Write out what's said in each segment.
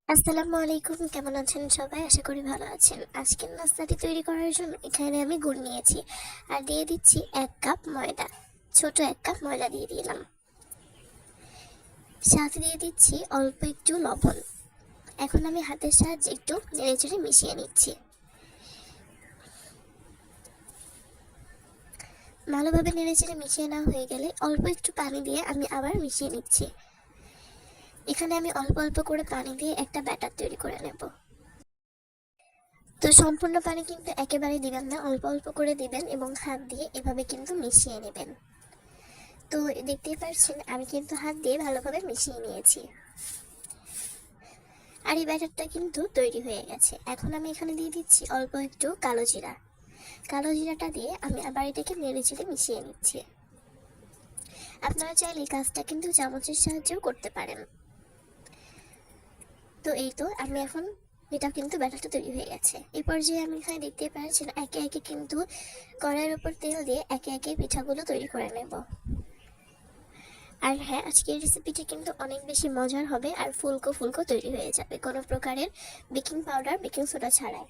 আসসালামু আলাইকুম, কেমন আছেন সবাই? আশা করি ভালো আছেন। আজকের নাস্তাটি তৈরি করার জন্য এখানে আমি গুড় নিয়েছি আর দিয়ে দিচ্ছি 1 কাপ ময়দা। ছোট 1 কাপ ময়দা দিয়ে দিলাম। সাথে দিয়ে দিচ্ছি অল্প একটু লবণ। এখন আমি হাতের সাহায্যে একটু নেড়েচেড়ে মিশিয়ে নিচ্ছি। ভালোভাবে নেড়েচেড়ে মিশিয়ে নেওয়া হয়ে গেলে অল্প একটু পানি দিয়ে আমি আবার মিশিয়ে নিচ্ছি। এখানে আমি অল্প অল্প করে পানি দিয়ে একটা ব্যাটার তৈরি করে নেব। তো সম্পূর্ণ পানি কিন্তু একেবারে দিবেন না, অল্প অল্প করে দিবেন এবং হাত দিয়ে এভাবে কিন্তু মিশিয়ে নেবেন। তো দেখতেই পাচ্ছেন আমি কিন্তু হাত দিয়ে ভালোভাবে মিশিয়ে নিয়েছি আর এই ব্যাটারটা কিন্তু তৈরি হয়ে গেছে। এখন আমি এখানে দিয়ে দিচ্ছি অল্প একটু কালো জিরা। কালো জিরাটা দিয়ে আমি আবার এটাকে নেড়ে চেড়ে মিশিয়ে নিচ্ছি। আপনারা চাইলে কাজটা কিন্তু চামচের সাহায্যেও করতে পারেন। তো এই তো আমি এখন এটা কিন্তু ব্যাটারটা তৈরি হয়ে গেছে। এই পর্যায়ে আমি এখানে দেখতেই পাচ্ছেন একে একে কিন্তু কড়াইয়ের উপর তেল দিয়ে একে একে পিঠাগুলো তৈরি করে নেব। আর হ্যাঁ, আজকের রেসিপিটি কিন্তু অনেক বেশি মজার হবে আর ফুলকো ফুলকো তৈরি হয়ে যাবে কোনো প্রকারের বেকিং পাউডার বেকিং সোডা ছাড়াই।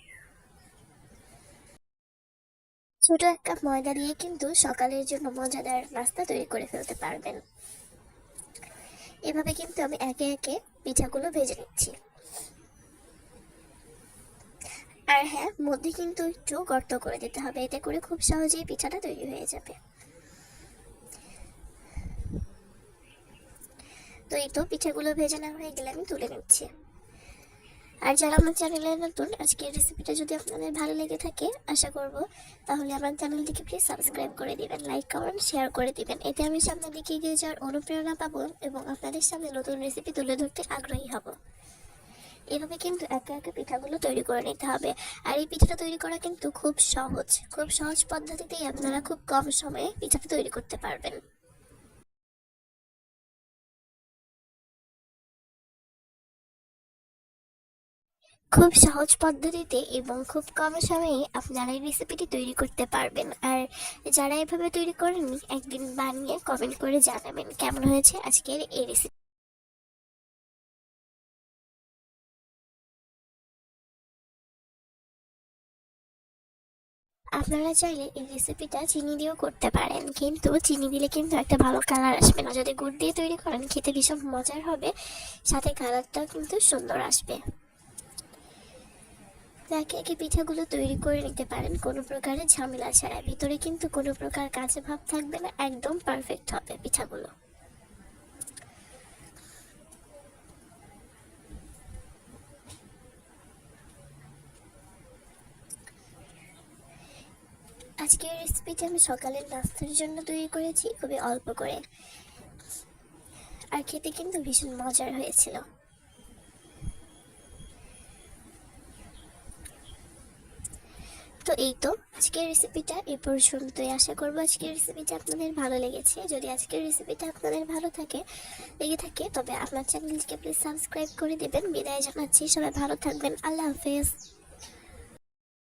ছোট 1 কাপ ময়দা দিয়ে কিন্তু সকালের জন্য মজাদার নাস্তা তৈরি করে ফেলতে পারবেন। এভাবে কিন্তু আমি একে একে পিঠাগুলো ভেজে নিচ্ছি। আর হ্যাঁ, মধ্যে কিন্তু একটু গর্ত করে দিতে হবে, এতে করে খুব সহজেই পিঠাটা তৈরি হয়ে যাবে। তো এই তো পিঠাগুলো ভেজে নেওয়া হয়ে গেলে আমি তুলে নিচ্ছি। আর যারা আমার চ্যানেলে নতুন, আজকের রেসিপিটা যদি আপনাদের ভালো লেগে থাকে আশা করব তাহলে আমার চ্যানেলটিকে প্লিজ সাবস্ক্রাইব করে দিবেন, লাইক কমেন্ট শেয়ার করে দিবেন। এতে আমি সামনের দিকে এগিয়ে যাওয়ার অনুপ্রেরণা পাবো এবং আপনাদের সামনে নতুন রেসিপি তুলে ধরতে আগ্রহী হব। এভাবে কিন্তু একে একে পিঠাগুলো তৈরি করে নিতে হবে। আর এই পিঠাটা তৈরি করা কিন্তু খুব সহজ পদ্ধতিতেই আপনারা খুব কম সময়ে পিঠাটা তৈরি করতে পারবেন। খুব সহজ পদ্ধতিতে এবং খুব কম সময়ে আপনারা এই রেসিপিটি তৈরি করতে পারবেন। আর যারা এভাবে তৈরি করেননি একদিন বানিয়ে কমেন্ট করে জানাবেন কেমন হয়েছে আজকের এই রেসিপি। আপনারা চাইলে এই রেসিপিটা চিনি দিয়েও করতে পারেন, কিন্তু চিনি দিলে কিন্তু একটা ভালো কালার আসবে না। যদি গুড় দিয়ে তৈরি করেন খেতে ভীষণ মজার হবে, সাথে কালারটাও কিন্তু সুন্দর আসবে। তো একে একে পিঠাগুলো তৈরি করে নিতে পারেন কোনো প্রকারের ঝামেলা ছাড়া। ভিতরে কিন্তু কোনো প্রকার কাঁচা ভাব থাকবে না, একদম পারফেক্ট হবে পিঠাগুলো। আজকের রেসিপিটা আমি সকালের নাস্তার জন্য তৈরি করেছি খুবই অল্প করে, আর খেতে কিন্তু ভীষণ মজার হয়েছিল। তো এই তো আজকের রেসিপিটা এ পর্যন্তই। আশা করবো আজকের রেসিপিটা আপনাদের ভালো লেগেছে। যদি আজকের রেসিপিটা আপনাদের ভালো লেগে থাকে তবে আপনার চ্যানেলটিকে প্লিজ সাবস্ক্রাইব করে দেবেন। বিদায় জানাচ্ছি, সবাই ভালো থাকবেন, আল্লাহ হাফেজ।